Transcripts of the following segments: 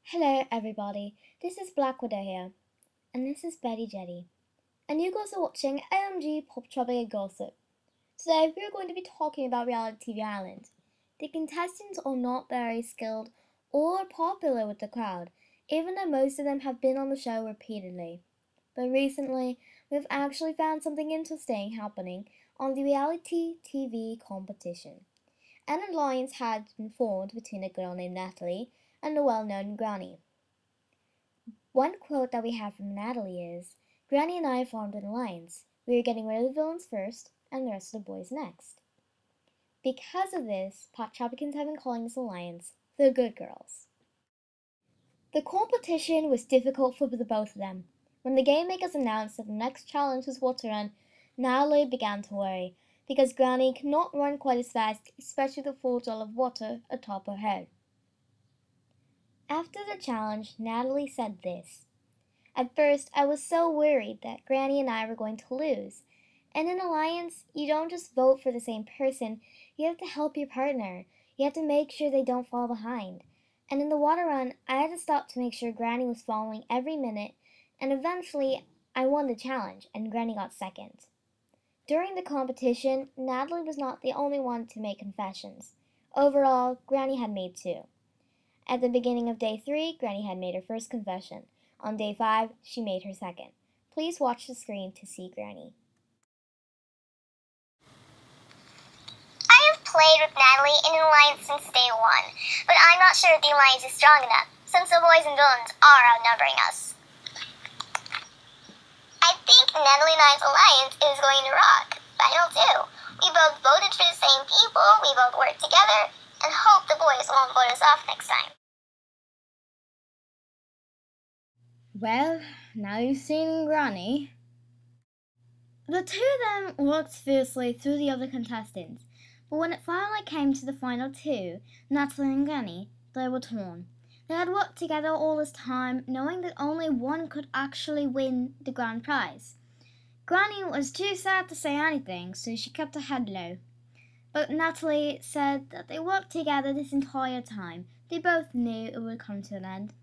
Hello everybody, this is Black Widow here, and this is Betty Jetty, and you guys are watching OMG Poptropica Gossip. Today we are going to be talking about reality TV Island. The contestants are not very skilled or popular with the crowd, even though most of them have been on the show repeatedly. But recently, we've actually found something interesting happening on the reality TV competition. An alliance had been formed between a girl named Natalie and a well-known granny. One quote that we have from Natalie is, "Granny and I formed an alliance. We are getting rid of the villains first, and the rest of the boys next." Because of this, Poptropicans have been calling this alliance the Good Girls. The competition was difficult for the both of them. When the game makers announced that the next challenge was water run, Natalie began to worry, because Granny could not run quite as fast, especially with a full jar of water atop her head. After the challenge, Natalie said this, "At first, I was so worried that Granny and I were going to lose. In an alliance, you don't just vote for the same person, you have to help your partner. You have to make sure they don't fall behind. And in the water run, I had to stop to make sure Granny was following every minute, and eventually, I won the challenge, and Granny got second." During the competition, Natalie was not the only one to make confessions. Overall, Granny had made 2. At the beginning of day 3, Granny had made her first confession. On day 5, she made her second. Please watch the screen to see Granny. I have played with Natalie in an alliance since day 1, but I'm not sure if the alliance is strong enough, since the boys and villains are outnumbering us. I think Natalie and I's alliance is going to rock. Final 2. We both voted for the same people, we both worked together, and hope the boys won't vote us off next time. Well, now you've seen Granny. The two of them worked fiercely through the other contestants, but when it finally came to the final 2, Natalie and Granny, they were torn. They had worked together all this time, knowing that only one could actually win the grand prize. Granny was too sad to say anything, so she kept her head low. But Natalie said that they worked together this entire time. They both knew it would come to an end.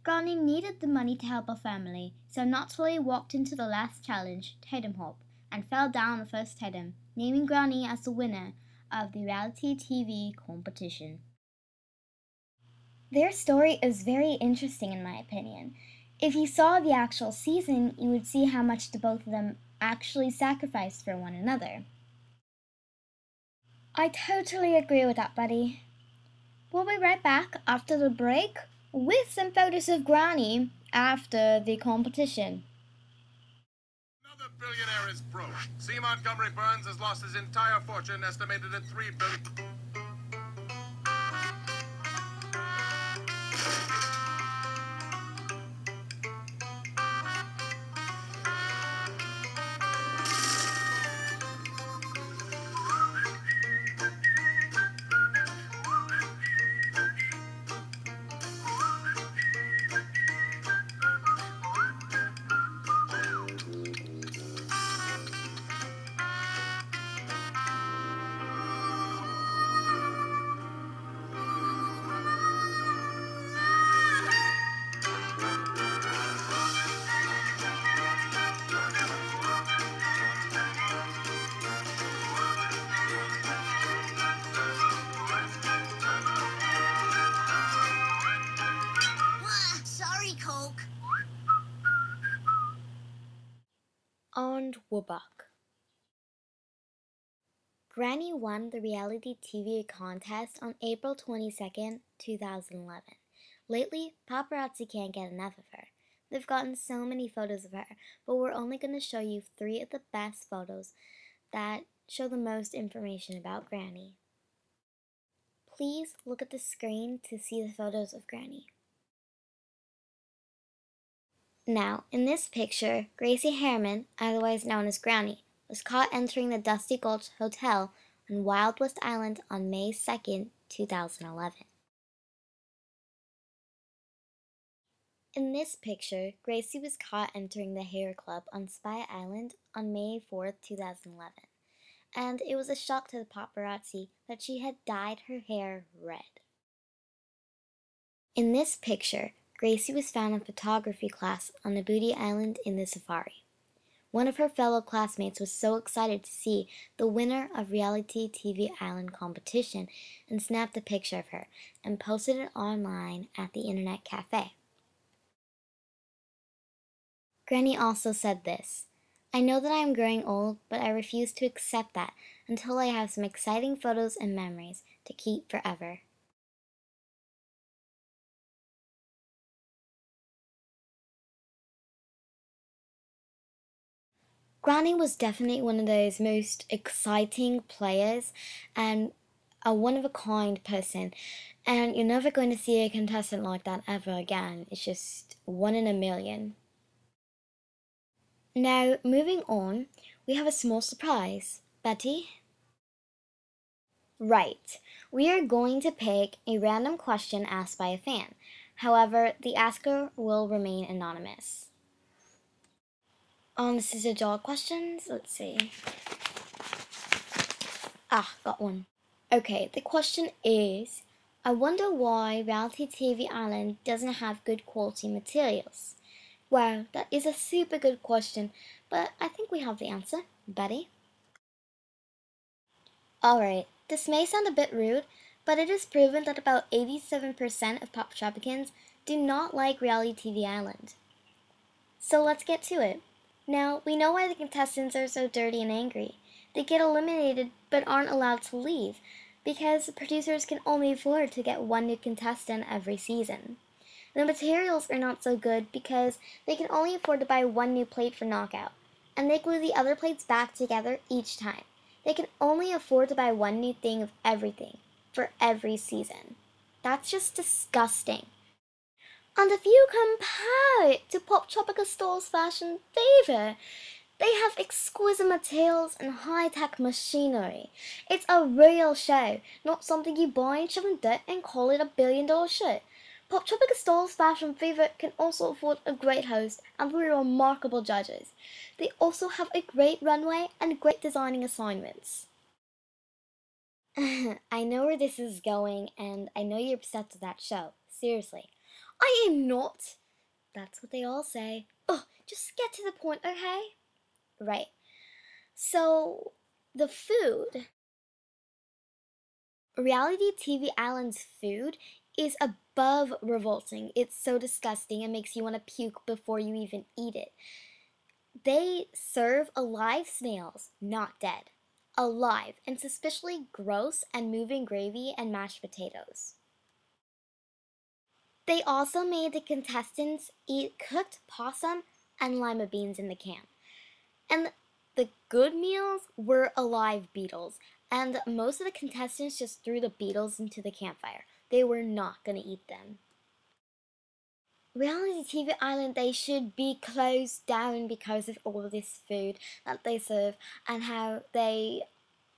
Granny needed the money to help her family, so Natalie walked into the last challenge, Tatum Hop, and fell down the first Tatum, naming Granny as the winner of the reality TV competition. Their story is very interesting in my opinion. If you saw the actual season, you would see how much the both of them actually sacrificed for one another. I totally agree with that, buddy. We'll be right back after the break with some photos of Granny after the competition. Another billionaire is broke. C. Montgomery Burns has lost his entire fortune, estimated at $3 billion. And we're back. Granny won the reality TV contest on April 22nd, 2011. Lately, paparazzi can't get enough of her. They've gotten so many photos of her, but we're only going to show you 3 of the best photos that show the most information about Granny. Please look at the screen to see the photos of Granny. Now, in this picture, Gracey Hermann, otherwise known as Granny, was caught entering the Dusty Gulch Hotel on Wild West Island on May 2nd, 2011. In this picture, Gracey was caught entering the hair club on Spy Island on May 4th, 2011, and it was a shock to the paparazzi that she had dyed her hair red. In this picture, Gracey was found in photography class on a booty island in the safari. One of her fellow classmates was so excited to see the winner of Reality TV Island competition and snapped a picture of her and posted it online at the internet cafe. Granny also said this, "I know that I am growing old, but I refuse to accept that until I have some exciting photos and memories to keep forever." Granny was definitely one of those most exciting players and a one-of-a-kind person. And you're never going to see a contestant like that ever again. It's just one in a million. Now, moving on, we have a small surprise. Betty? Right. We are going to pick a random question asked by a fan. However, the asker will remain anonymous. This is a dog questions. Let's see. Got one. Okay, the question is, I wonder why Reality TV Island doesn't have good quality materials. Wow, that is a super good question, but I think we have the answer. Betty? Alright, this may sound a bit rude, but it is proven that about 87% of Poptropicans do not like Reality TV Island. So let's get to it. Now, we know why the contestants are so dirty and angry. They get eliminated but aren't allowed to leave because the producers can only afford to get one new contestant every season. The materials are not so good because they can only afford to buy one new plate for knockout, and they glue the other plates back together each time. They can only afford to buy one new thing of everything for every season. That's just disgusting. And if you compare it to PoptropicaStars Fashion Fever, they have exquisite materials and high-tech machinery. It's a real show, not something you buy and shove in dirt and call it $1 billion show. PoptropicaStars Fashion Fever can also afford a great host and 3 remarkable judges. They also have a great runway and great designing assignments. I know where this is going, and I know you're upset with that show. Seriously. I am not. That's what they all say. Just get to the point, okay? Right. So, the food. Reality TV Island's food is above revolting. It's so disgusting, it makes you want to puke before you even eat it. They serve alive snails, not dead. Alive, and suspiciously gross and moving gravy and mashed potatoes. They also made the contestants eat cooked possum and lima beans in the can. And the good meals were alive beetles, and most of the contestants just threw the beetles into the campfire. They were not going to eat them. Reality TV Island, they should be closed down because of all of this food that they serve and how they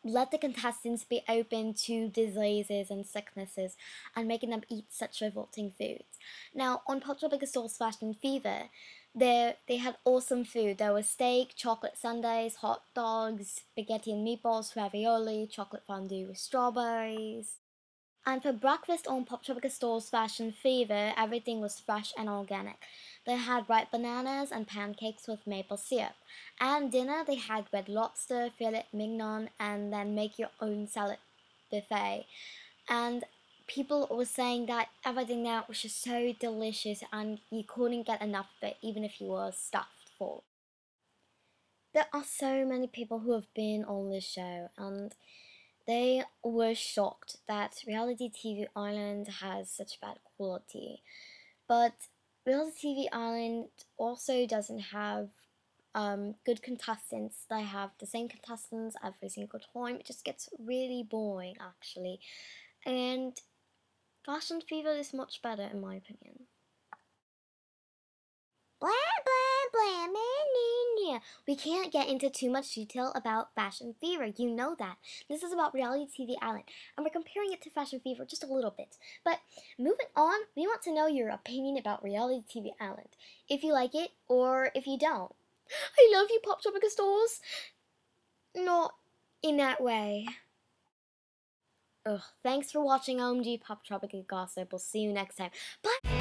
let the contestants be open to diseases and sicknesses and making them eat such revolting foods. Now, on PoptropicaStars Fashion Fever, they had awesome food. There was steak, chocolate sundaes, hot dogs, spaghetti and meatballs, ravioli, chocolate fondue with strawberries. And for breakfast on PoptropicaStars Fashion Fever, everything was fresh and organic. They had ripe bananas and pancakes with maple syrup. And dinner, they had red lobster, filet mignon, and then make your own salad buffet. And people were saying that everything there was just so delicious and you couldn't get enough of it even if you were stuffed full. There are so many people who have been on this show, and they were shocked that Reality TV Island has such bad quality. But Reality TV Island also doesn't have good contestants. They have the same contestants every single time. It just gets really boring, actually. And Fashion Fever is much better, in my opinion. Blah, blah, blah, blah. We can't get into too much detail about Fashion Fever, you know that. This is about Reality TV Island, and we're comparing it to Fashion Fever just a little bit. But moving on, we want to know your opinion about Reality TV Island. If you like it, or if you don't. I love you, PoptropicaStars. Not in that way. Thanks for watching OMG Poptropica Gossip. We'll see you next time. Bye!